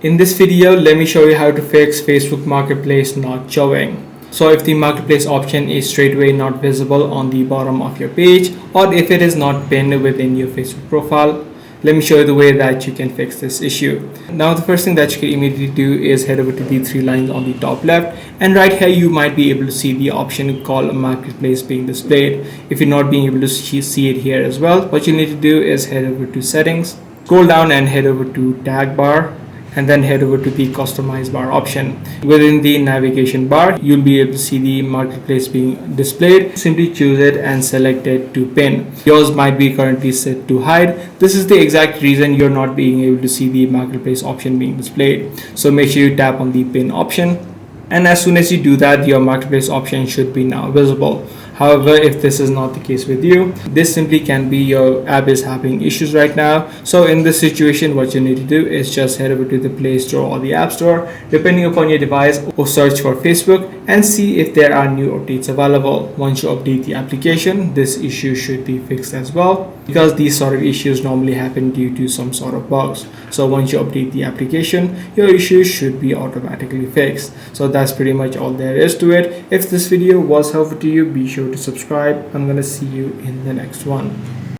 In this video, let me show you how to fix Facebook Marketplace not showing. So if the Marketplace option is straight away not visible on the bottom of your page, or if it is not pinned within your Facebook profile, let me show you the way that you can fix this issue. Now the first thing that you can immediately do is head over to the three lines on the top left, and right here you might be able to see the option called Marketplace being displayed. If you're not being able to see it here as well, what you need to do is head over to settings, scroll down and head over to tag bar, and then head over to the customize bar option. Within the navigation bar, you'll be able to see the Marketplace being displayed. Simply choose it and select it to pin. Yours might be currently set to hide. This is the exact reason you're not being able to see the Marketplace option being displayed. So make sure you tap on the pin option, and as soon as you do that, your Marketplace option should be now visible. However, if this is not the case with you, this simply can be your app is having issues right now. So in this situation, what you need to do is just head over to the Play Store or the App Store, depending upon your device, or search for Facebook and see if there are new updates available. Once you update the application, this issue should be fixed as well, because these sort of issues normally happen due to some sort of bugs. So once you update the application, your issue should be automatically fixed. So that's pretty much all there is to it. If this video was helpful to you, be sure to subscribe. I'm gonna see you in the next one.